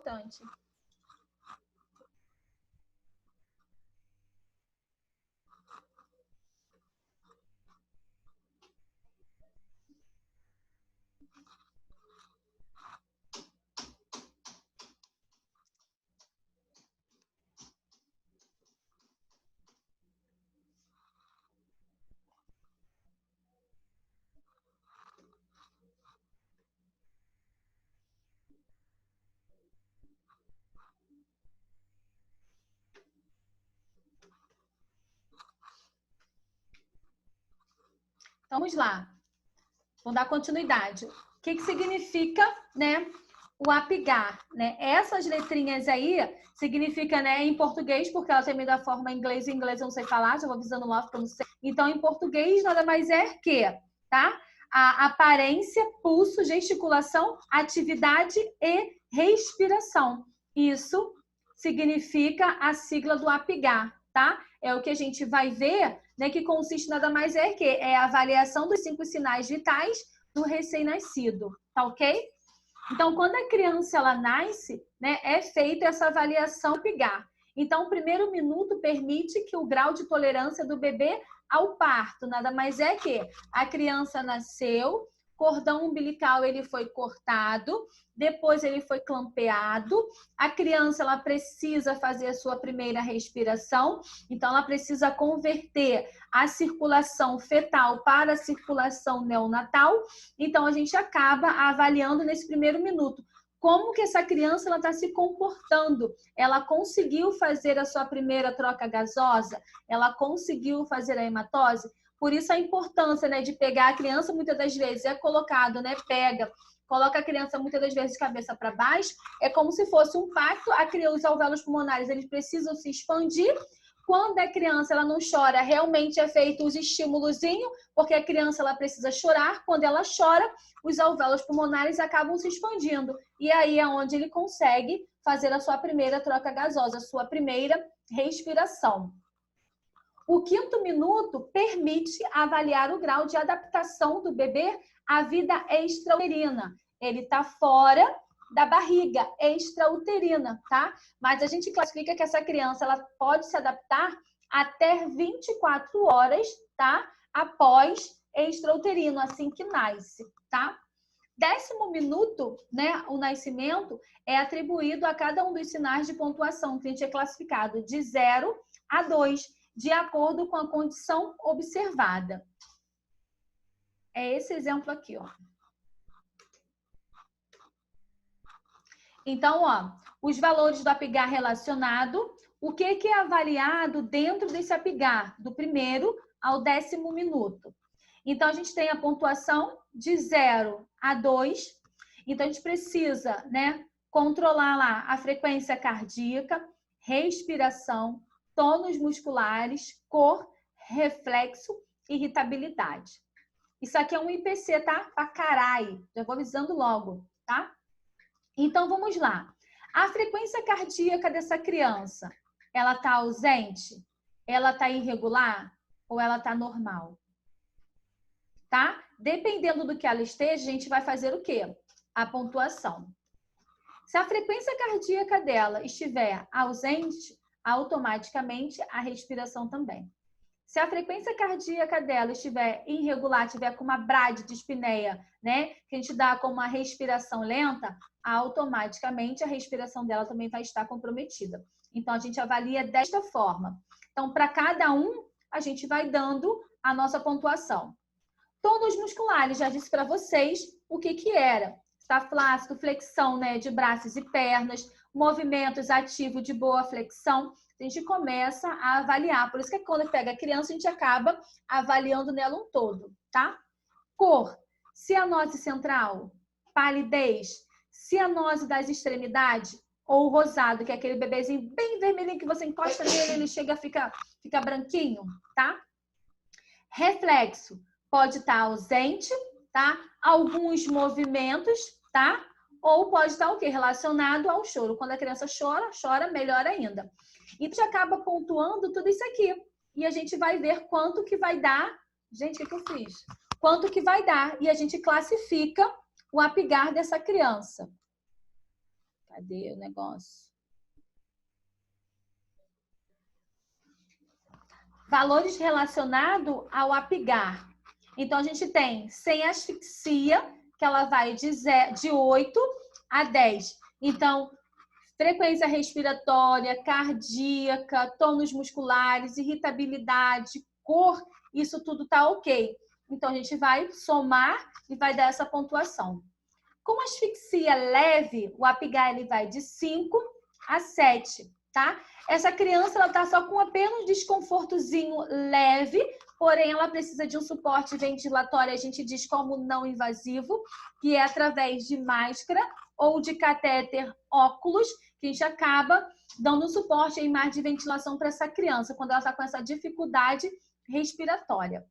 importante. Vamos lá. Vamos dar continuidade. O que significa, né, o apigar, né? Essas letrinhas aí significa, né, em português, porque ela tem da forma em inglês eu não sei falar, já vou avisando logo que eu não sei. Então, em português, nada mais é que, tá? A aparência, pulso, gesticulação, atividade e respiração. Isso significa a sigla do apigar, tá? É o que a gente vai ver, né, que consiste nada mais é que é a avaliação dos 5 sinais vitais do recém-nascido, tá ok? Então, quando a criança ela nasce, né, é feita essa avaliação apigar. Então, o primeiro minuto permite que o grau de tolerância do bebê ao parto, nada mais é que a criança nasceu, cordão umbilical ele foi cortado, depois ele foi clampeado, a criança ela precisa fazer a sua primeira respiração, então ela precisa converter a circulação fetal para a circulação neonatal, então a gente acaba avaliando nesse primeiro minuto como que essa criança ela está se comportando. Ela conseguiu fazer a sua primeira troca gasosa? Ela conseguiu fazer a hematose? Por isso a importância, né, de pegar a criança, muitas das vezes é colocado, né, coloca a criança muitas das vezes de cabeça para baixo, é como se fosse um pacto, os alvéolos pulmonares eles precisam se expandir. Quando a criança ela não chora, realmente é feito os estímulozinhos, porque a criança ela precisa chorar. Quando ela chora, os alvéolos pulmonares acabam se expandindo. E aí é onde ele consegue fazer a sua primeira troca gasosa, a sua primeira respiração. O 5º minuto permite avaliar o grau de adaptação do bebê à vida extrauterina. Ele está fora da barriga extrauterina, tá? Mas a gente classifica que essa criança ela pode se adaptar até 24 horas, tá? Após extrauterino, assim que nasce, tá? 10º minuto, né, o nascimento é atribuído a cada um dos sinais de pontuação que a gente é classificado de 0 a 2, de acordo com a condição observada. É esse exemplo aqui, ó. Então, ó, os valores do apigar relacionado, o que é avaliado dentro desse apigar, do 1º ao 10º minuto. Então, a gente tem a pontuação de 0 a 2. Então, a gente precisa, né, controlar lá a frequência cardíaca, respiração, tônus musculares, cor, reflexo, irritabilidade. Isso aqui é um IPC, tá? Pra caralho. Já vou avisando logo, tá? Então, vamos lá. A frequência cardíaca dessa criança, ela tá ausente? Ela tá irregular? Ou ela tá normal? Tá? Dependendo do que ela esteja, a gente vai fazer o quê? A pontuação. Se a frequência cardíaca dela estiver ausente, automaticamente a respiração também. Se a frequência cardíaca dela estiver irregular, tiver com uma bradidispneia, né, que a gente dá como uma respiração lenta, automaticamente a respiração dela também vai estar comprometida. Então, a gente avalia desta forma. Então, para cada um, a gente vai dando a nossa pontuação. Tônus musculares, já disse para vocês o que era. Está flácido, flexão, né, de braços e pernas, movimentos ativos de boa flexão. A gente começa a avaliar. Por isso que quando pega a criança, a gente acaba avaliando nela um todo, tá? Cor, cianose central, palidez, cianose das extremidades ou rosado, que é aquele bebezinho bem vermelhinho que você encosta nele, ele chega, fica branquinho, tá? Reflexo, pode estar ausente, tá? Alguns movimentos, tá? Ou pode estar o quê? Relacionado ao choro. Quando a criança chora, melhor ainda. E a gente acaba pontuando tudo isso aqui. E a gente vai ver quanto que vai dar. Gente, o que eu fiz? Quanto que vai dar. E a gente classifica o apigar dessa criança. Cadê o negócio? Valores relacionados ao APGAR. Então, a gente tem sem asfixia, que ela vai de 8 a 10. Então, frequência respiratória, cardíaca, tônus musculares, irritabilidade, cor, isso tudo tá ok. Então, a gente vai somar e vai dar essa pontuação. Com asfixia leve, o APGAR ele vai de 5 a 7, tá? Essa criança ela tá só com apenas um desconfortozinho leve, porém ela precisa de um suporte ventilatório, a gente diz como não invasivo, que é através de máscara ou de catéter óculos, que a gente acaba dando suporte em mais de ventilação para essa criança, quando ela está com essa dificuldade respiratória.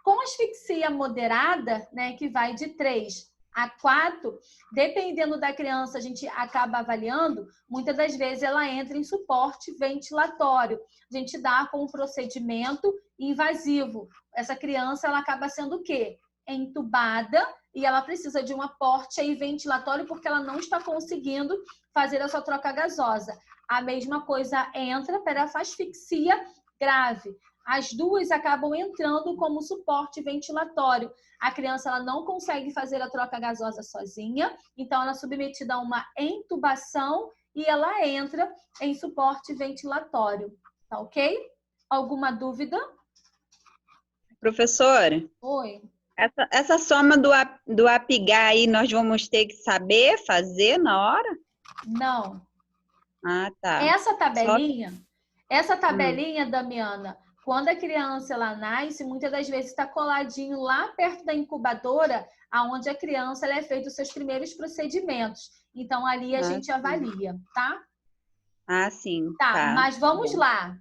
Com asfixia moderada, né, que vai de 3 a 4, dependendo da criança, a gente acaba avaliando, muitas das vezes ela entra em suporte ventilatório. A gente dá com um procedimento invasivo. Essa criança, ela acaba sendo o quê? Entubada e ela precisa de um aporte aí ventilatório porque ela não está conseguindo fazer a sua troca gasosa. A mesma coisa entra para a asfixia grave. As duas acabam entrando como suporte ventilatório. A criança ela não consegue fazer a troca gasosa sozinha, então ela é submetida a uma intubação e ela entra em suporte ventilatório. Tá ok? Alguma dúvida? Professora? Oi. Essa soma do APGAR aí nós vamos ter que saber fazer na hora? Não. Ah, tá. Essa tabelinha, Damiana, quando a criança ela nasce, muitas das vezes está coladinho lá perto da incubadora, aonde a criança ela é feita os seus primeiros procedimentos. Então, ali a gente avalia, tá? Ah, sim. Tá, mas vamos lá.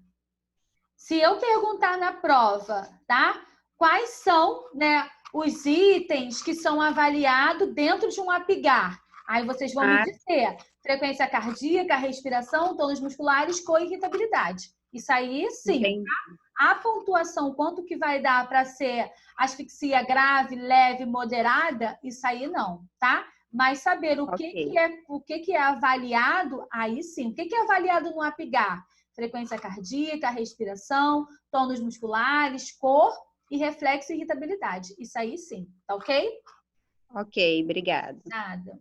Se eu perguntar na prova, tá? Quais são, né, os itens que são avaliados dentro de um APGAR? Aí vocês vão me dizer frequência cardíaca, respiração, tônus musculares, cor e irritabilidade. Isso aí, sim. Tá? A pontuação, quanto que vai dar para ser asfixia grave, leve, moderada, isso aí não, tá? Mas saber o que é avaliado, aí sim. O que é avaliado no APGAR? Frequência cardíaca, respiração, tônus musculares, cor e reflexo e irritabilidade. Isso aí sim, tá ok? Ok, obrigada. Nada.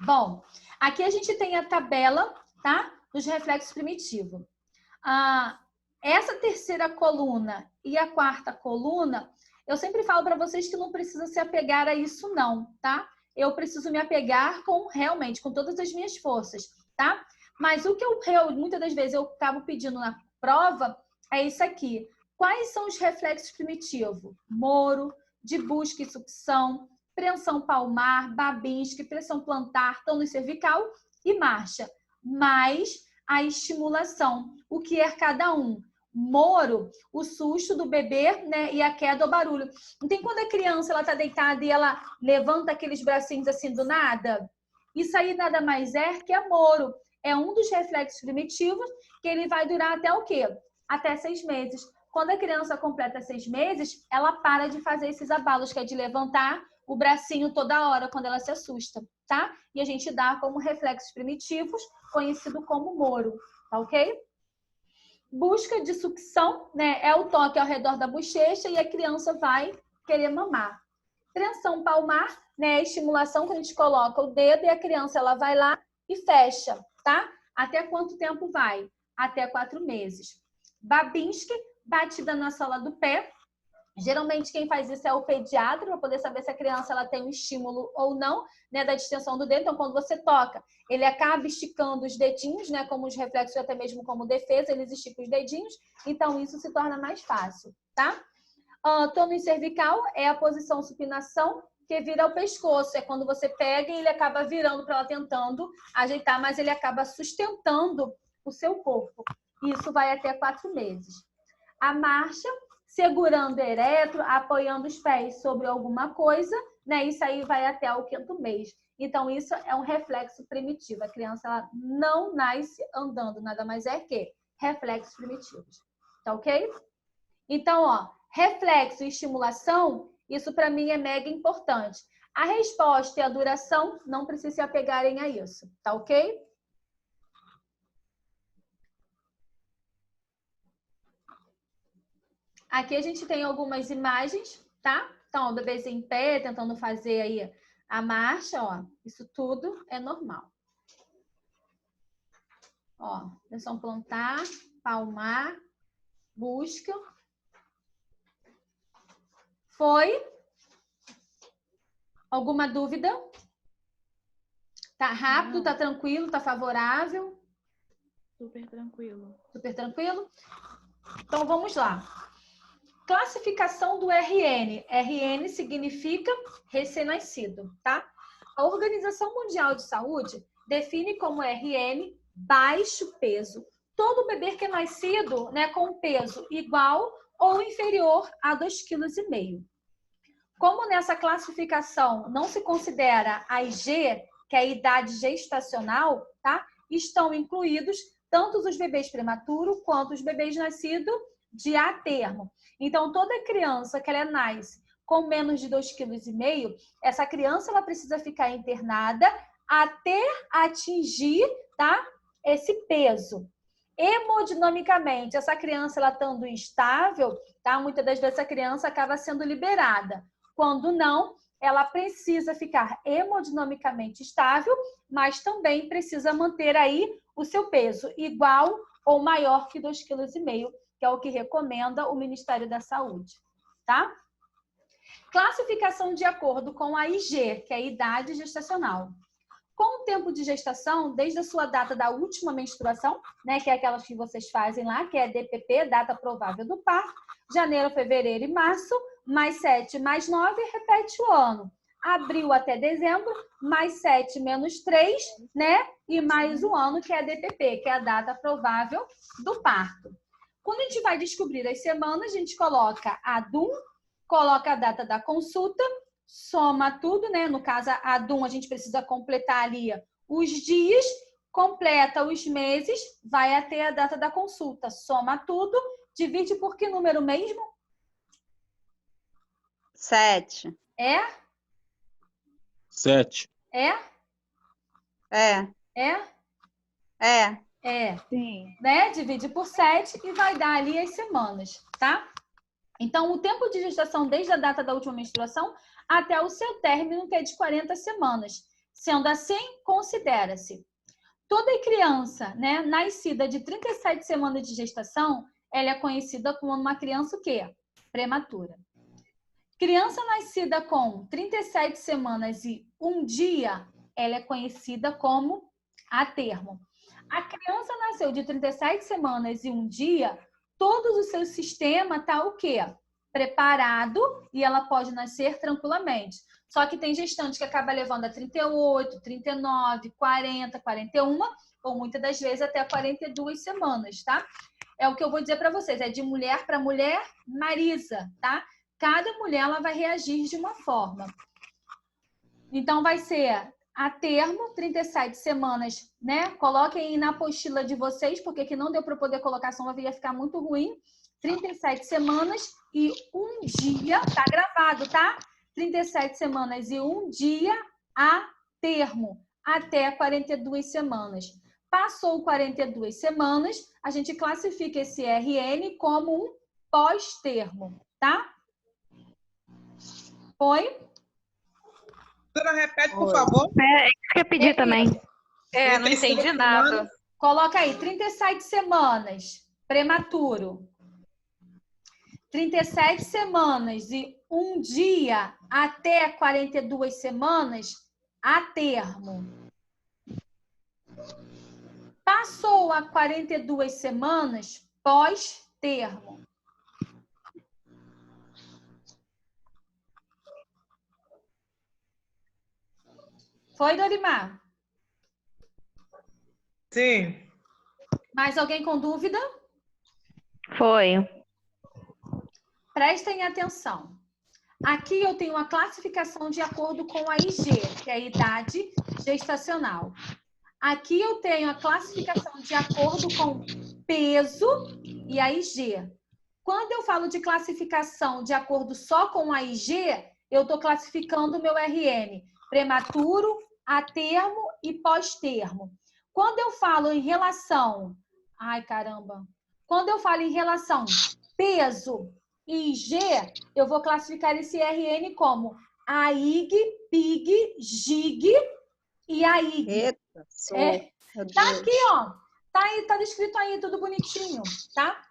Bom, aqui a gente tem a tabela, tá? Dos reflexos primitivos. Essa terceira coluna e a quarta coluna, eu sempre falo para vocês que não precisa se apegar a isso não, tá? Eu preciso me apegar realmente, com todas as minhas forças, tá? Mas o que muitas das vezes eu acabo pedindo na prova é isso aqui. Quais são os reflexos primitivos? Moro, de busca e sucção, preensão palmar, Babinski, pressão plantar, tônus cervical e marcha. Mais a estimulação. O que é cada um? Moro, o susto do bebê, né, e a queda ou barulho. Não tem quando a criança ela tá deitada e ela levanta aqueles bracinhos assim do nada? Isso aí nada mais é que é moro. É um dos reflexos primitivos que ele vai durar até o quê? Até 6 meses. Quando a criança completa 6 meses, ela para de fazer esses abalos, que é de levantar o bracinho toda hora quando ela se assusta, tá? E a gente dá como reflexos primitivos, conhecido como moro, tá ok? Busca de sucção, né? É o toque ao redor da bochecha e a criança vai querer mamar. Preensão palmar, né? Estimulação, que a gente coloca o dedo e a criança ela vai lá e fecha, tá? Até quanto tempo vai? Até 4 meses. Babinski, batida na sola do pé. Geralmente quem faz isso é o pediatra, para poder saber se a criança ela tem um estímulo ou não, né, da distensão do dedo. Então, quando você toca, ele acaba esticando os dedinhos, né, como os reflexos, até mesmo como defesa, eles esticam os dedinhos. Então, isso se torna mais fácil, tá? Tônus cervical é a posição supinação, que vira o pescoço. É quando você pega e ele acaba virando para ela, tentando ajeitar, mas ele acaba sustentando o seu corpo. Isso vai até 4 meses. A marcha, segurando eretro, apoiando os pés sobre alguma coisa, né? Isso aí vai até o 5º mês. Então, isso é um reflexo primitivo. A criança ela não nasce andando, nada mais é que reflexos primitivos. Tá ok? Então, ó, reflexo e estimulação, isso para mim é mega importante. A resposta e a duração, não precisa se apegarem a isso, tá ok? Aqui a gente tem algumas imagens, tá? Então, o bebezinho em pé, tentando fazer aí a marcha, ó. Isso tudo é normal. Ó, atenção plantar, palmar, busca. Foi? Alguma dúvida? Tá rápido, tá tranquilo, tá favorável? Super tranquilo. Super tranquilo? Então, vamos lá. Classificação do RN. RN significa recém-nascido, tá? A Organização Mundial de Saúde define como RN baixo peso todo bebê que é nascido, né, com peso igual ou inferior a 2,5 kg. Como nessa classificação não se considera a IG, que é a idade gestacional, tá? Estão incluídos tanto os bebês prematuros quanto os bebês nascidos de a termo. Então, toda criança que ela nasce com menos de 2,5 kg, essa criança ela precisa ficar internada até atingir, tá, esse peso. Hemodinamicamente, essa criança ela estando instável, tá? Muitas das vezes a criança acaba sendo liberada. Quando não, ela precisa ficar hemodinamicamente estável, mas também precisa manter aí o seu peso igual ou maior que 2,5 kg, que é o que recomenda o Ministério da Saúde, tá? Classificação de acordo com a IG, que é a idade gestacional. Com o tempo de gestação, desde a sua data da última menstruação, né, que é aquelas que vocês fazem lá, que é DPP, data provável do parto, janeiro, fevereiro e março, mais 7, mais 9, repete o ano. Abril até dezembro, mais 7, menos 3, né? E mais um ano, que é a DPP, que é a data provável do parto. Quando a gente vai descobrir as semanas, a gente coloca a DUM, coloca a data da consulta, soma tudo, né? No caso, a DUM, a gente precisa completar ali os dias, completa os meses, vai até a data da consulta. Soma tudo, divide por que número mesmo? 7. É? 7. É? É. É? É. É. Sim. Né? Divide por 7 e vai dar ali as semanas, tá? Então, o tempo de gestação desde a data da última menstruação até o seu término, que é de 40 semanas. Sendo assim, considera-se toda criança, né, nascida de 37 semanas de gestação, ela é conhecida como uma criança o quê? Prematura. Criança nascida com 37 semanas e 1 dia, ela é conhecida como a termo. A criança nasceu de 37 semanas e 1 dia, todo o seu sistema está o quê? Preparado e ela pode nascer tranquilamente. Só que tem gestante que acaba levando a 38, 39, 40, 41, ou muitas das vezes até 42 semanas, tá? É o que eu vou dizer para vocês, é de mulher para mulher, Marisa, tá? Cada mulher ela vai reagir de uma forma. Então, vai ser a termo, 37 semanas, né? Coloquem aí na apostila de vocês, porque que não deu para poder colocar, senão ia ficar muito ruim. 37 semanas e 1 dia, tá gravado, tá? 37 semanas e 1 dia a termo, até 42 semanas. Passou 42 semanas, a gente classifica esse RN como um pós-termo, tá? Foi? Doutora, repete, por favor. É isso que eu pedi também. É, não entendi nada. Coloca aí, 37 semanas, prematuro. 37 semanas e 1 dia até 42 semanas, a termo. Passou a 42 semanas, pós-termo. Foi, Dorimar? Sim. Mais alguém com dúvida? Foi. Prestem atenção. Aqui eu tenho uma classificação de acordo com a IG, que é a idade gestacional. Aqui eu tenho a classificação de acordo com peso e a IG. Quando eu falo de classificação de acordo só com a IG, eu estou classificando o meu RN prematuro, a termo e pós-termo. Quando eu falo em relação... Ai, caramba! Quando eu falo em relação peso e IG, eu vou classificar esse RN como AIG, PIG, GIG e AIG. Eita, Tá aqui, ó. Tá aí, tá descrito aí, tudo bonitinho, tá?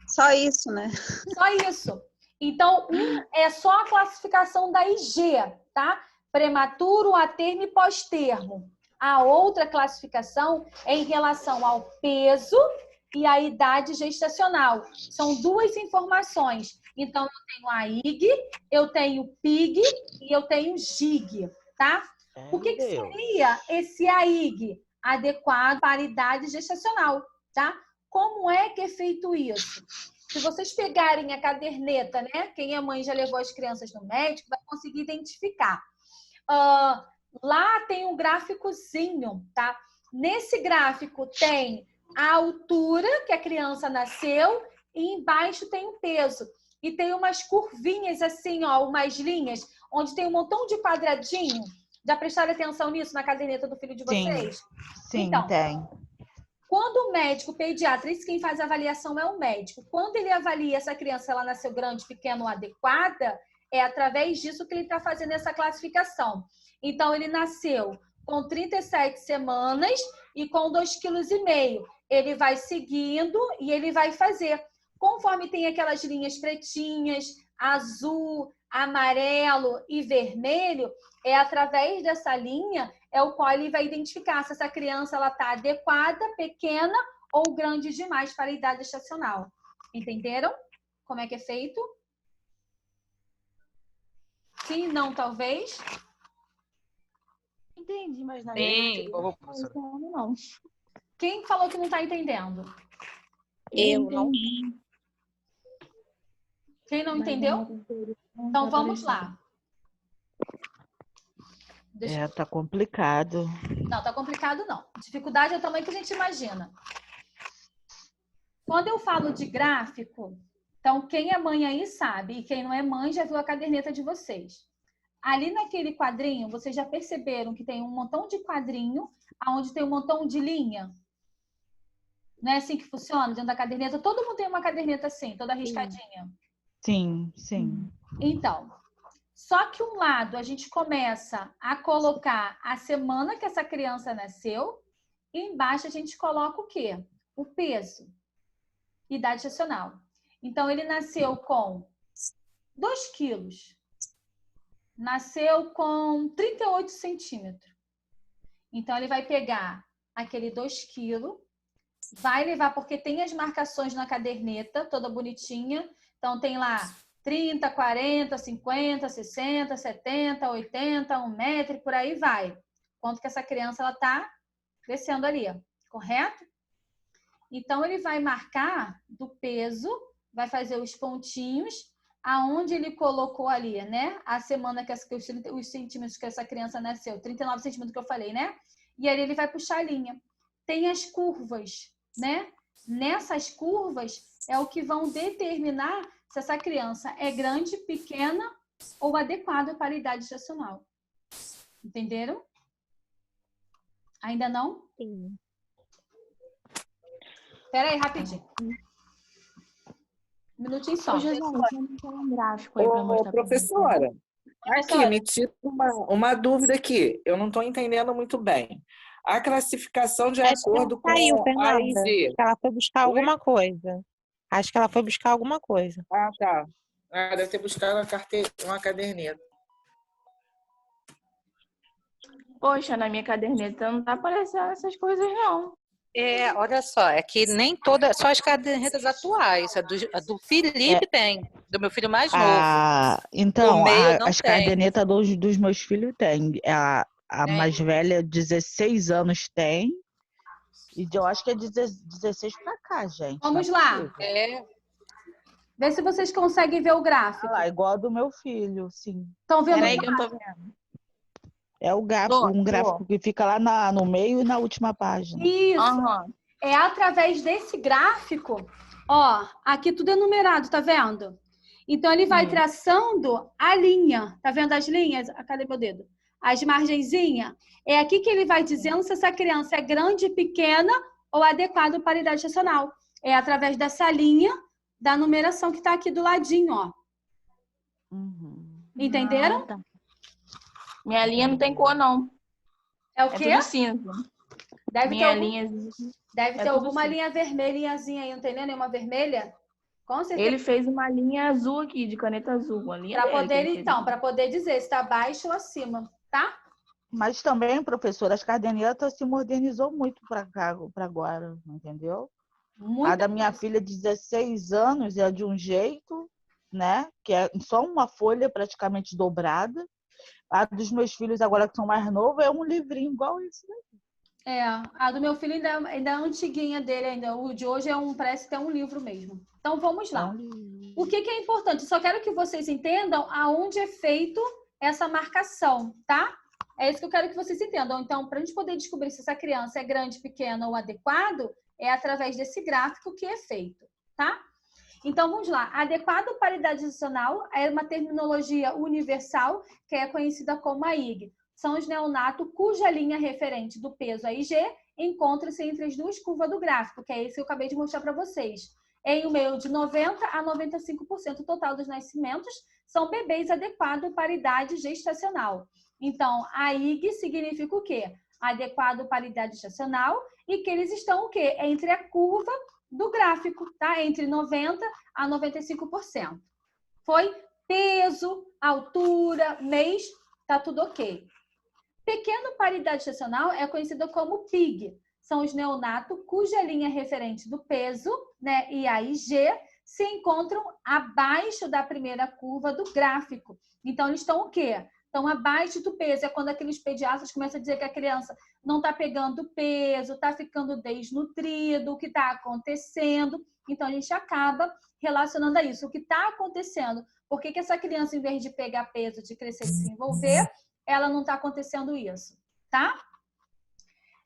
Só isso, né? Só isso. Então, é só a classificação da IG, tá? Prematuro, a termo e pós-termo. A outra classificação é em relação ao peso e à idade gestacional. São duas informações. Então, eu tenho a IG, eu tenho PIG e eu tenho GIG, tá? O que seria esse AIG? Adequado para a idade gestacional, tá? Como é que é feito isso? Se vocês pegarem a caderneta, né? Quem é mãe já levou as crianças no médico, vai conseguir identificar. Lá tem um gráficozinho, tá? Nesse gráfico tem a altura que a criança nasceu e embaixo tem o peso. E tem umas curvinhas assim, ó, umas linhas, onde tem um montão de quadradinho. Já prestaram atenção nisso na caderneta do filho de vocês? Sim, então, tem. Quando o médico pediatra, isso quem faz a avaliação é o médico, quando ele avalia essa criança, ela nasceu grande, pequena ou adequada, é através disso que ele está fazendo essa classificação. Então, ele nasceu com 37 semanas e com 2,5 kg. Ele vai seguindo e ele vai fazer. Conforme tem aquelas linhas pretinhas, azul, amarelo e vermelho, é através dessa linha é o qual ele vai identificar se essa criança está adequada, pequena ou grande demais para a idade gestacional. Entenderam como é que é feito? Sim, não, talvez? Entendi, mas na Sim. não. Quem falou que não está entendendo? Eu não. Quem não entendeu? Então vamos lá. Tá complicado. Não, tá complicado não. Dificuldade é o tamanho que a gente imagina. Quando eu falo de gráfico, então quem é mãe aí sabe, e quem não é mãe já viu a caderneta de vocês. Ali naquele quadrinho, vocês já perceberam que tem um montão de quadrinho, onde tem um montão de linha? Não é assim que funciona dentro da caderneta? Todo mundo tem uma caderneta assim, toda riscadinha. Sim, sim. Então, só que um lado a gente começa a colocar a semana que essa criança nasceu e embaixo a gente coloca o quê? O peso, idade gestacional. Então, ele nasceu com 2 quilos. Nasceu com 38 centímetros. Então, ele vai pegar aquele 2 quilos, vai levar, porque tem as marcações na caderneta, toda bonitinha. Então, tem lá 30, 40, 50, 60, 70, 80, 1 metro, e por aí vai. Quanto que essa criança está crescendo ali, correto? Então, ele vai marcar do peso, vai fazer os pontinhos, aonde ele colocou ali, né? A semana que os centímetros que essa criança nasceu, 39 centímetros que eu falei, né? E aí ele vai puxar a linha. Tem as curvas, né? Nessas curvas é o que vão determinar se essa criança é grande, pequena ou adequada para a idade gestacional. Entenderam? Ainda não? Sim. Espera aí, rapidinho. Um minutinho só. Ô, professora, aqui, me tira uma dúvida aqui. Eu não estou entendendo muito bem. A classificação de acordo com a AIG. Acho que ela foi buscar alguma coisa. Acho que ela foi buscar alguma coisa. Ah, tá. Deve ter buscado uma caderneta. Poxa, na minha caderneta não tá aparecendo essas coisas, não. Olha só, é que nem todas, só as cadernetas atuais. A do Felipe tem, do meu filho mais novo. Então, No meio não as tem. cadernetas dos meus filhos tem. A mais velha, 16 anos tem. E eu acho que é 16 pra cá, gente. Vamos não é lá. possível. Vê se vocês conseguem ver o gráfico. Olha lá, igual a do meu filho, sim. Estão vendo? Peraí que eu não tô vendo. É o gráfico, um gráfico que fica lá no meio e na última página. Isso. Aham. É através desse gráfico, ó, aqui tudo é numerado, tá vendo? Então, ele vai Isso. traçando a linha. Tá vendo as linhas? Cadê meu dedo? As margenzinhas. É aqui que ele vai dizendo se essa criança é grande, pequena ou adequada para a idade gestacional. É através dessa linha da numeração que está aqui do ladinho, ó. Uhum. Entenderam? Ah, tá. Minha linha não tem cor, não. É o É quê? tudo cinza. Deve ter, Minha algum, linha... deve é ter tudo alguma cinza. linha vermelhinhazinha aí, não tem nenhuma vermelha? Com certeza. Ele fez uma linha azul aqui, de caneta azul. Uma linha Para dele que poder, ele fez então, aqui. para poder dizer se está abaixo ou acima, tá? Mas também, professora, as cadernetas se modernizou muito para agora, entendeu? A Muita da minha filha de 16 anos é de um jeito, né? Que é só uma folha praticamente dobrada. A dos meus filhos agora que são mais novos é um livrinho igual esse, né? É, a do meu filho ainda é antiguinha dele ainda. O de hoje parece que é um livro mesmo. Então vamos É lá. um livro. O que é importante? Só quero que vocês entendam aonde é feito essa marcação, tá? É isso que eu quero que vocês entendam. Então, para a gente poder descobrir se essa criança é grande, pequena ou adequado, é através desse gráfico que é feito, tá? Então, vamos lá. Adequado para a idade gestacional é uma terminologia universal que é conhecida como a IG. São os neonatos cuja linha referente do peso a IG encontra-se entre as duas curvas do gráfico, que é esse que eu acabei de mostrar para vocês. Em um meio de 90% a 95% total dos nascimentos são bebês adequados para a idade gestacional. Então, a IG significa o quê? Adequado para a idade gestacional e que eles estão o quê? Entre a curva do gráfico, tá? Entre 90% a 95%. Foi peso, altura, mês, tá tudo ok. Pequeno para idade gestacional é conhecido como PIG. São os neonatos cuja linha referente do peso, né, e a IG se encontram abaixo da primeira curva do gráfico. Então, eles estão o quê? Estão abaixo do peso. É quando aqueles pediatras começam a dizer que a criança não está pegando peso, está ficando desnutrido, o que está acontecendo. Então, a gente acaba relacionando a isso. O que está acontecendo? Por que essa criança, em vez de pegar peso, de crescer e se desenvolver, ela não está acontecendo isso, tá?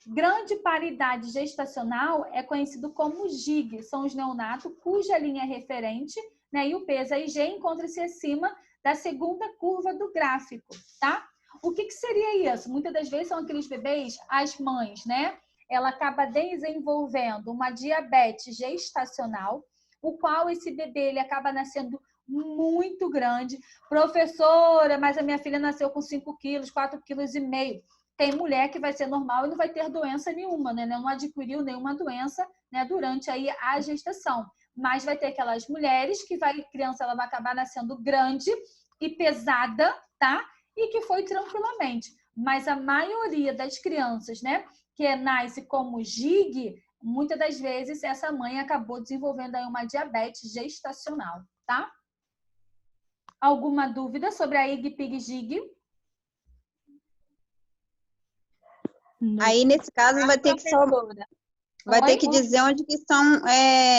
Grande paridade gestacional é conhecido como GIG. São os neonatos cuja linha referente, né, e o peso, a IG, encontra-se acima da segunda curva do gráfico, tá? O que seria isso? Muitas das vezes são aqueles bebês, as mães, né? Ela acaba desenvolvendo uma diabetes gestacional, o qual esse bebê ele acaba nascendo muito grande. Professora, mas a minha filha nasceu com 5 quilos, 4,5 quilos. Tem mulher que vai ser normal e não vai ter doença nenhuma, né? Não adquiriu nenhuma doença, né, durante aí a gestação. Mas vai ter aquelas mulheres que a criança ela vai acabar nascendo grande e pesada, tá? E que foi tranquilamente. Mas a maioria das crianças, né, que nasce como GIG, muitas das vezes essa mãe acabou desenvolvendo aí uma diabetes gestacional, tá? Alguma dúvida sobre a IG, PIG, GIG? Aí, nesse caso, vai ter que dizer onde que são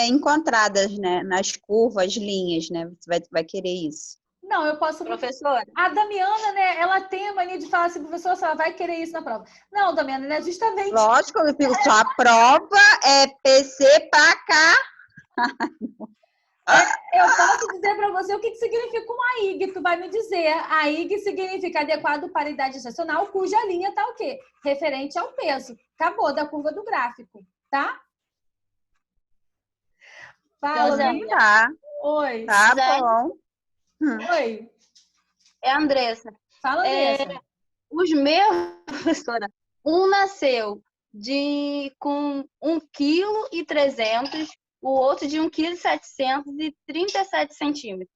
encontradas, né? Nas curvas, linhas, né? Você vai querer isso. Não, eu posso... Professora? A Damiana, né? Ela tem a mania de falar assim, professora, ela vai querer isso na prova. Não, Damiana, né? Justamente... Lógico, eu fico só a prova é PC pra cá. Eu posso dizer para você o que significa uma IG, tu vai me dizer. A IG significa adequado para a idade gestacional, cuja linha está o quê? Referente ao peso. Acabou da curva do gráfico, tá? Fala, Tá. Oi. Tá bom. Oi. É a Andressa. Fala, Andressa. Os meus, professora, um nasceu com 1,3 kg, o outro de 1,737 kg.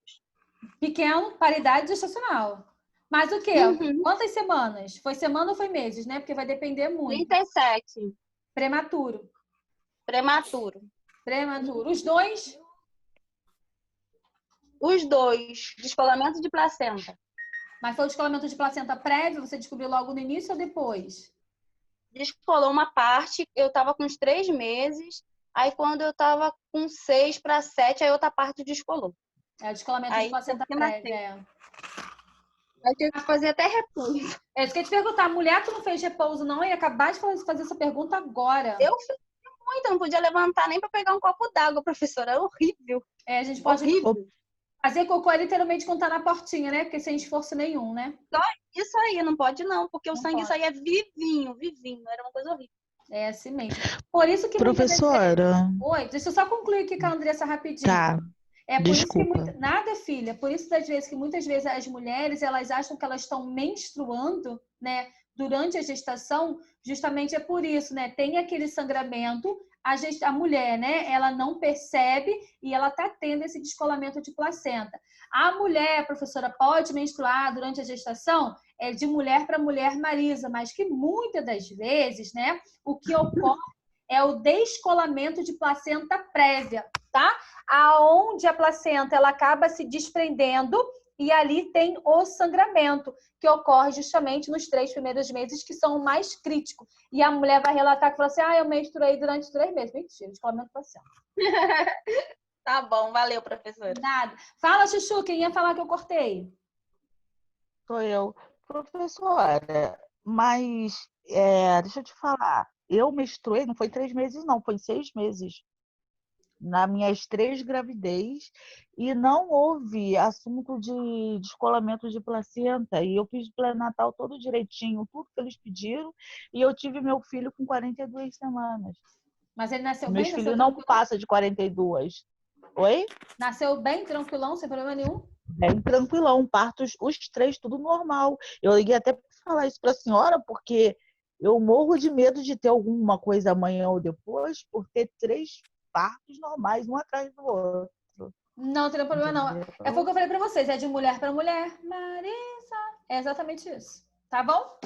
Pequeno, para idade gestacional. Mas o quê? Uhum. Quantas semanas? Foi semana ou foi meses, né? Porque vai depender muito. 37. Prematuro. Prematuro. Prematuro. Os dois? Os dois. Descolamento de placenta. Mas foi o descolamento de placenta prévio? Você descobriu logo no início ou depois? Descolou uma parte, eu estava com uns 3 meses. Aí, quando eu estava com 6 para 7, a outra parte descolou. É o descolamento de placenta prévia. Aí tive que fazer até repouso. É isso que eu ia te perguntar. Mulher, tu não fez repouso, não? Eu ia acabar de fazer essa pergunta agora. Eu fiz muito, não podia levantar nem para pegar um copo d'água, professora. É horrível. É, a gente pode Fazer cocô é literalmente quando tá na portinha, né? Porque sem esforço nenhum, né? Isso aí, não pode não, porque o Não sangue pode. saía vivinho, era uma coisa horrível. É assim mesmo. Por isso que muitas das vezes... Professora, Oi, deixa eu só concluir aqui com a Andressa rapidinho. tá, É por isso que desculpa. nada, filha. Por isso das vezes que muitas vezes as mulheres elas acham que elas estão menstruando, né, durante a gestação, justamente é por isso, né? Tem aquele sangramento, a mulher, né, ela não percebe e ela tá tendo esse descolamento de placenta. A mulher, professora, pode menstruar durante a gestação? É de mulher para mulher, Marisa, mas que muitas das vezes, né, o que ocorre é o descolamento de placenta prévia, tá? Aonde a placenta ela acaba se desprendendo e ali tem o sangramento, que ocorre justamente nos 3 primeiros meses, que são o mais críticos. E a mulher vai relatar que fala assim, eu menstruei durante 3 meses. Mentira, descolamento de placenta. Tá bom, valeu, professora. Nada. Fala, Chuchu, quem ia falar que eu cortei? Sou eu. Professora, mas deixa eu te falar. Eu menstruei, não foi 3 meses, não, foi 6 meses. Nas minhas 3 gravidez, e não houve assunto de descolamento de placenta. E eu fiz pré-natal todo direitinho, tudo que eles pediram, e eu tive meu filho com 42 semanas. Mas ele nasceu Meus bem? filhos não passam de 42. Oi? Nasceu bem, tranquilão, sem problema nenhum? Bem tranquilão, partos, os 3, tudo normal. Eu liguei até para falar isso para a senhora, porque eu morro de medo de ter alguma coisa amanhã ou depois, por ter 3 partos normais, um atrás do outro. Não tem problema, não. Entendeu? É o que eu falei pra vocês, é de mulher para mulher. Marisa. É exatamente isso. Tá bom?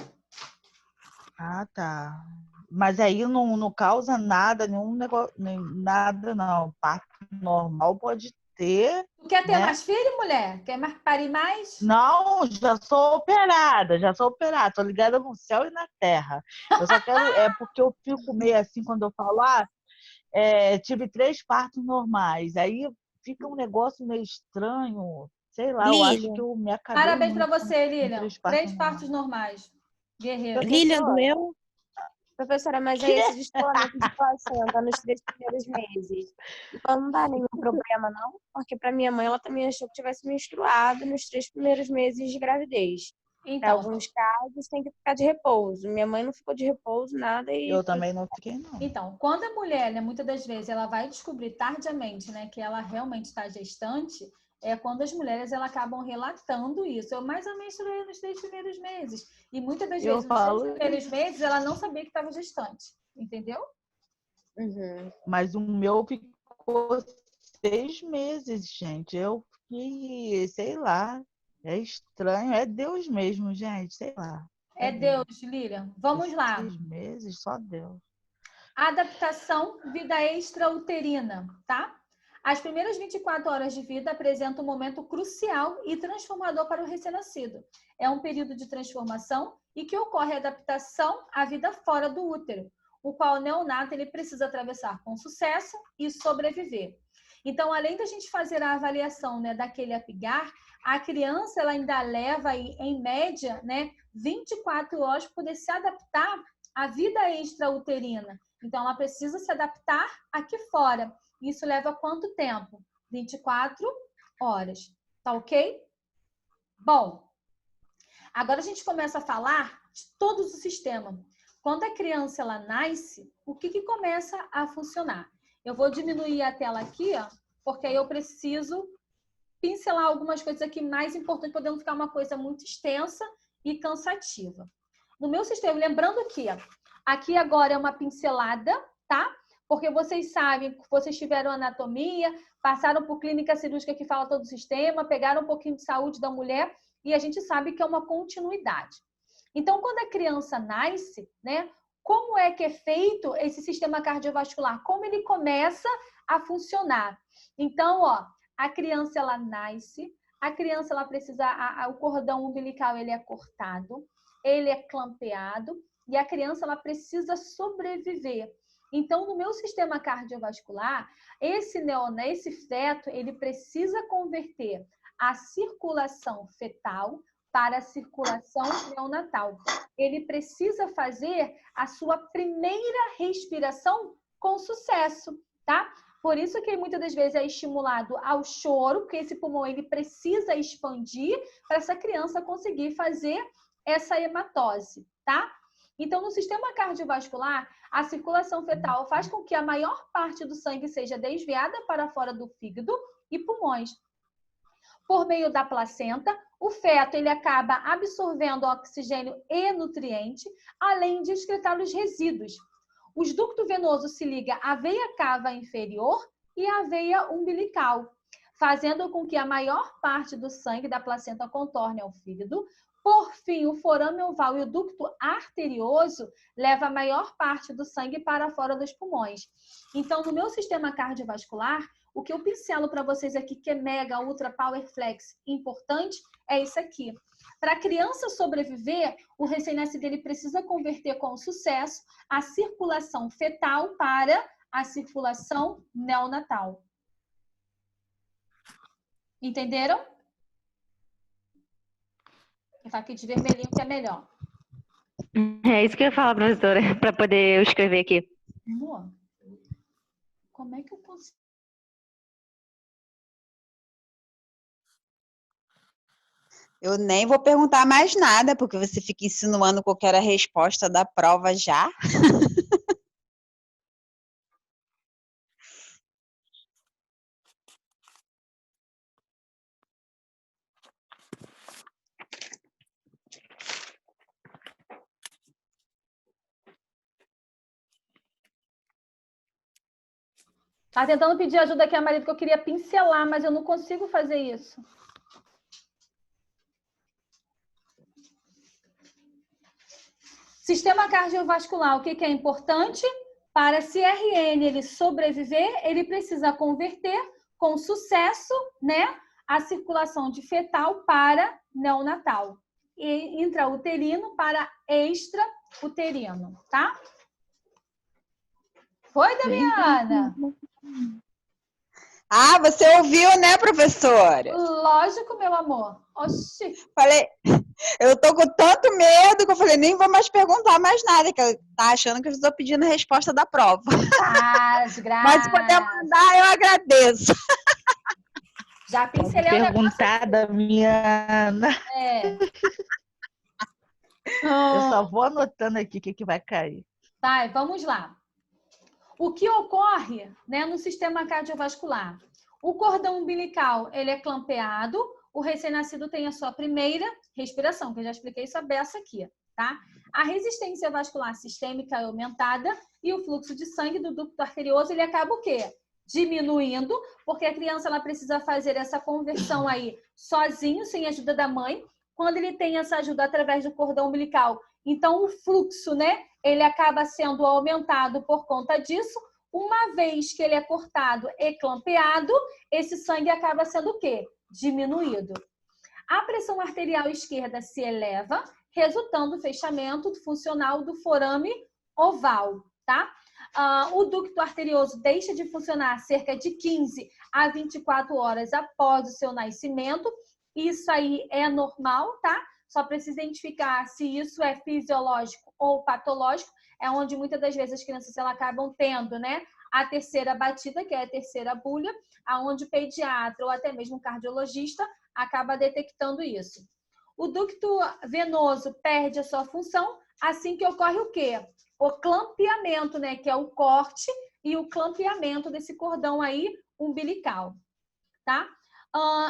Ah, tá. Mas aí não causa nada, nenhum negócio, nada não. Parto normal pode ter, Tu quer ter né? mais filho, mulher? Quer parir mais? Não, já sou operada. Tô ligada no céu e na terra. Eu só quero, porque eu fico meio assim quando eu falo, tive 3 partos normais. Aí fica um negócio meio estranho, sei lá, eu acho Lília, que eu me acabei Parabéns pra muito você, com Lilian. 3 partos 3 partos normais. Guerreiro. Lília Professora, doeu? professora, mas aí esse descolamento de placenta nos 3 primeiros meses, então não dá nenhum problema, não? Porque para minha mãe, ela também achou que tivesse menstruado nos 3 primeiros meses de gravidez. Em Então, alguns casos, tem que ficar de repouso. Minha mãe não ficou de repouso, nada, e Eu também não fiquei, não. então, quando a mulher, né, muitas das vezes, ela vai descobrir tardiamente, né, que ela realmente está gestante, é quando as mulheres elas acabam relatando isso. Eu mais ou menos menstruei nos 3 primeiros meses. E muitas das Eu vezes, nos 3 falo primeiros meses, ela não sabia que estava gestante. Entendeu? Uhum. Mas o meu ficou 6 meses, gente. Eu fiquei, sei lá, é estranho. É Deus mesmo, gente, sei lá. É Deus, Lilian. Vamos lá. 6 meses, só Deus. Adaptação, vida extrauterina, tá? As primeiras 24 horas de vida apresentam um momento crucial e transformador para o recém-nascido. É um período de transformação e que ocorre a adaptação à vida fora do útero, o qual o neonato ele precisa atravessar com sucesso e sobreviver. Então, além da gente fazer a avaliação, né, daquele apigar, a criança ela ainda leva aí, em média, né, 24 horas para poder se adaptar à vida extrauterina. Então, ela precisa se adaptar aqui fora. Isso leva quanto tempo? 24 horas. Tá ok? Bom, agora a gente começa a falar de todo o sistema. Quando a criança ela nasce, o que começa a funcionar? Eu vou diminuir a tela aqui, ó, porque aí eu preciso pincelar algumas coisas aqui mais importantes, podendo ficar uma coisa muito extensa e cansativa. No meu sistema, lembrando que aqui agora é uma pincelada, tá? Porque vocês sabem, vocês tiveram anatomia, passaram por clínica cirúrgica que fala todo o sistema, pegaram um pouquinho de saúde da mulher e a gente sabe que é uma continuidade. Então, quando a criança nasce, né? Como é que é feito esse sistema cardiovascular? Como ele começa a funcionar? Então, ó, a criança ela nasce, a criança ela precisa, o cordão umbilical ele é cortado, ele é clampeado e a criança ela precisa sobreviver. Então, no meu sistema cardiovascular, esse feto, ele precisa converter a circulação fetal para a circulação neonatal. Ele precisa fazer a sua primeira respiração com sucesso, tá? Por isso que muitas das vezes é estimulado ao choro, porque esse pulmão ele precisa expandir para essa criança conseguir fazer essa hematose, tá? Então, no sistema cardiovascular, a circulação fetal faz com que a maior parte do sangue seja desviada para fora do fígado e pulmões. Por meio da placenta, o feto ele acaba absorvendo oxigênio e nutriente, além de excretar os resíduos. O ducto venoso se liga à veia cava inferior e à veia umbilical, fazendo com que a maior parte do sangue da placenta contorne ao fígado. Por fim, o forame oval e o ducto arterioso leva a maior parte do sangue para fora dos pulmões. Então, no meu sistema cardiovascular, o que eu pincelo para vocês aqui, que é mega, ultra, power flex, importante, é isso aqui. Para a criança sobreviver, o recém-nascido ele precisa converter com sucesso a circulação fetal para a circulação neonatal. Entenderam? Vou aqui de vermelhinho que é melhor. É isso que eu ia falar, professora, para poder eu escrever aqui. Amor, como é que eu consigo? Eu nem vou perguntar mais nada, porque você fica insinuando qual que era a resposta da prova já. Tá tentando pedir ajuda aqui a marido, que eu queria pincelar, mas eu não consigo fazer isso. Sistema cardiovascular, o que é importante? Para CRN ele sobreviver, ele precisa converter com sucesso, né, a circulação de fetal para neonatal e intrauterino para extrauterino, tá? Foi, Damiana? Ah, você ouviu, né, professora? Lógico, meu amor. Oxi. Falei, eu tô com tanto medo que eu falei, nem vou mais perguntar mais nada, que eu tá achando que eu estou pedindo a resposta da prova. Ah, desgraça. Mas se puder mandar, eu agradeço. Já pincelei o perguntar, Damiana. É. Eu só vou anotando aqui o que vai cair. Tá, vamos lá. O que ocorre, né, no sistema cardiovascular? O cordão umbilical, ele é clampeado, o recém-nascido tem a sua primeira respiração, que eu já expliquei isso a beça aqui, tá? A resistência vascular sistêmica é aumentada e o fluxo de sangue do ducto arterioso, ele acaba o quê? Diminuindo, porque a criança ela precisa fazer essa conversão aí sozinho, sem a ajuda da mãe. Quando ele tem essa ajuda através do cordão umbilical, então o fluxo, né, ele acaba sendo aumentado por conta disso. Uma vez que ele é cortado e clampeado, esse sangue acaba sendo o quê? Diminuído. A pressão arterial esquerda se eleva, resultando no fechamento funcional do forame oval, tá? O ducto arterioso deixa de funcionar cerca de 15 a 24 horas após o seu nascimento. Isso aí é normal, tá? Só precisa identificar se isso é fisiológico ou patológico. É onde muitas das vezes as crianças elas acabam tendo, né, a terceira batida, que é a terceira bulha, aonde o pediatra ou até mesmo o cardiologista acaba detectando isso. O ducto venoso perde a sua função assim que ocorre o quê? O clampeamento, né, que é o corte e o clampeamento desse cordão aí umbilical, tá?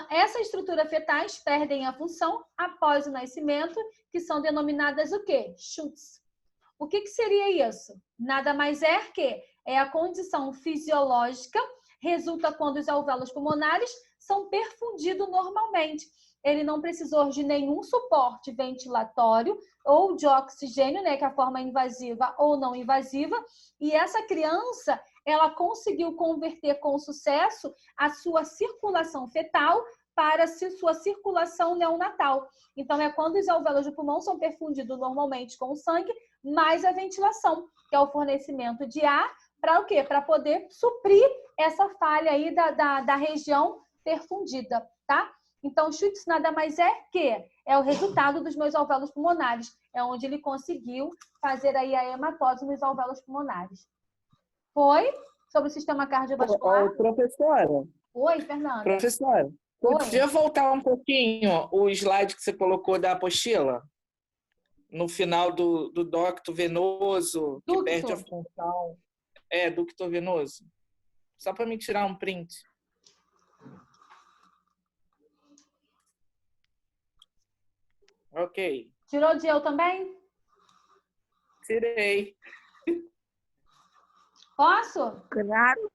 Essas estruturas fetais perdem a função após o nascimento, que são denominadas o quê? Chutes. O que seria isso? Nada mais é que é a condição fisiológica, resulta quando os alvéolos pulmonares são perfundidos normalmente. Ele não precisou de nenhum suporte ventilatório ou de oxigênio, né, que é a forma invasiva ou não invasiva, e essa criança ela conseguiu converter com sucesso a sua circulação fetal para a sua circulação neonatal. Então, é quando os alvéolos do pulmão são perfundidos normalmente com o sangue, mais a ventilação, que é o fornecimento de ar, para o quê? Para poder suprir essa falha aí da região perfundida, tá? Então, chutes nada mais é que é o resultado dos meus alvéolos pulmonares. É onde ele conseguiu fazer aí a hematose nos alvéolos pulmonares. Foi? sobre o sistema cardiovascular. Professora, Oi, Fernanda. professora, Oi. podia voltar um pouquinho o slide que você colocou da apostila? No final do ducto venoso, que perde a função. Ducto venoso. Só para me tirar um print. Ok. Tirou de eu também? Tirei. Posso? Claro.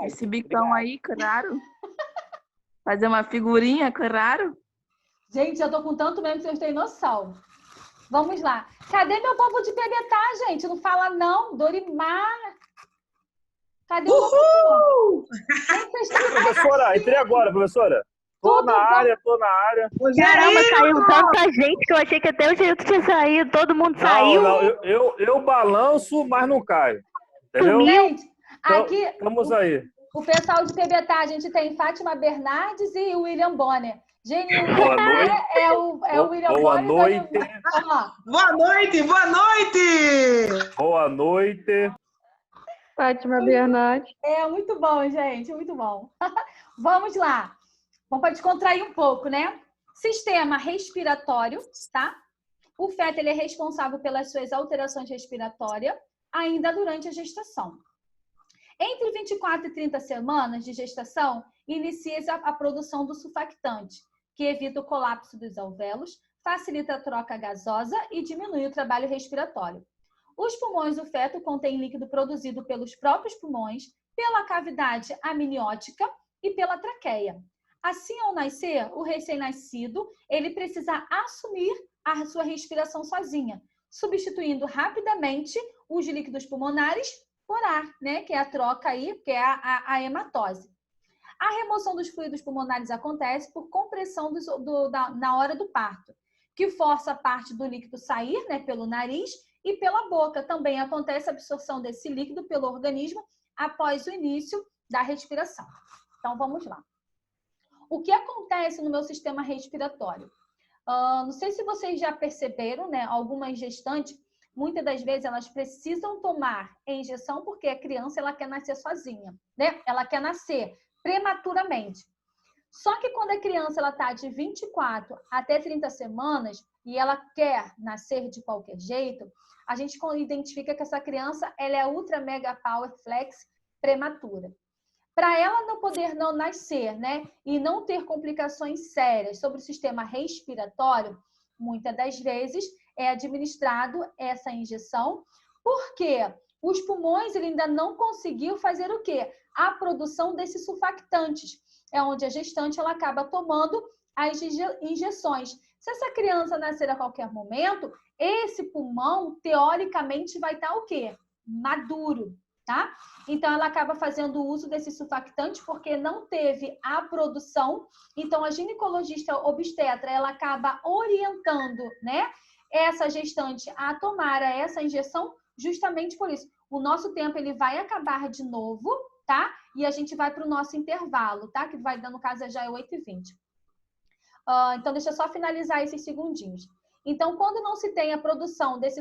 Esse bicão aí, claro. Fazer uma figurinha, claro. Gente, eu tô com tanto medo que vocês têm noção. Vamos lá. Cadê meu povo de PBTA, gente? Não fala não, Dorimar. Cadê o povo? Professora, entrei agora, professora. Tô na área. Caramba, saiu tanta gente que eu achei que até o Gerildo tinha saído. Todo mundo saiu. Não, eu balanço, mas não caio. Entendeu? Gente, aqui... Estamos aí. O pessoal de PBTA, a gente tem Fátima Bernardes e o William Bonner. Gênio Boa noite. É o William Boa Bonner. noite. Boa noite, boa noite! Boa noite. Fátima Bernardes. Muito bom, gente, muito bom. Vamos lá. Vamos para descontrair um pouco, né? Sistema respiratório, tá? O feto ele é responsável pelas suas alterações respiratórias ainda durante a gestação. Entre 24 e 30 semanas de gestação, inicia-se a produção do surfactante, que evita o colapso dos alvéolos, facilita a troca gasosa e diminui o trabalho respiratório. Os pulmões do feto contêm líquido produzido pelos próprios pulmões, pela cavidade amniótica e pela traqueia. Assim, ao nascer, o recém-nascido ele precisa assumir a sua respiração sozinha, substituindo rapidamente os líquidos pulmonares por ar, né? Que é a troca aí, que é a hematose. A remoção dos fluidos pulmonares acontece por compressão na hora do parto, que força a parte do líquido sair, né, pelo nariz e pela boca. Também acontece a absorção desse líquido pelo organismo após o início da respiração. Então, vamos lá. O que acontece no meu sistema respiratório? Não sei se vocês já perceberam, né? Algumas gestantes, muitas das vezes, elas precisam tomar a injeção porque a criança ela quer nascer sozinha, né? Ela quer nascer prematuramente. Só que quando a criança está de 24 até 30 semanas e ela quer nascer de qualquer jeito, a gente identifica que essa criança ela é ultra mega power flex prematura. Para ela não poder não nascer, né, e não ter complicações sérias sobre o sistema respiratório, muitas das vezes é administrado essa injeção, porque os pulmões ele ainda não conseguiu fazer o quê? A produção desses surfactantes. É onde a gestante ela acaba tomando as injeções. Se essa criança nascer a qualquer momento, esse pulmão, teoricamente, vai estar o quê? Maduro. Tá? Então, ela acaba fazendo uso desse surfactante porque não teve a produção. Então, a ginecologista obstetra, ela acaba orientando, né, essa gestante a tomar essa injeção justamente por isso. O nosso tempo, ele vai acabar de novo, tá? E a gente vai para o nosso intervalo, tá? Que vai, no caso, já é 8h20. Então, deixa eu só finalizar esses segundinhos. Então, quando não se tem a produção desse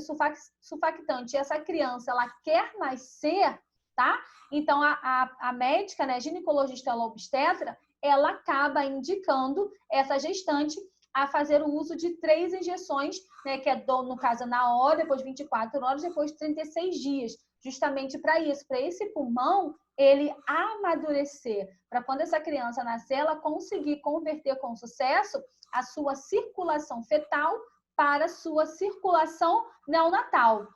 surfactante e essa criança ela quer nascer, tá? Então, a médica, né, ginecologista obstetra, ela acaba indicando essa gestante a fazer o uso de 3 injeções, né, que é, no caso, na hora, depois de 24 horas, depois de 36 dias, justamente para isso, para esse pulmão, ele amadurecer, para quando essa criança nascer, ela conseguir converter com sucesso a sua circulação fetal para a sua circulação neonatal.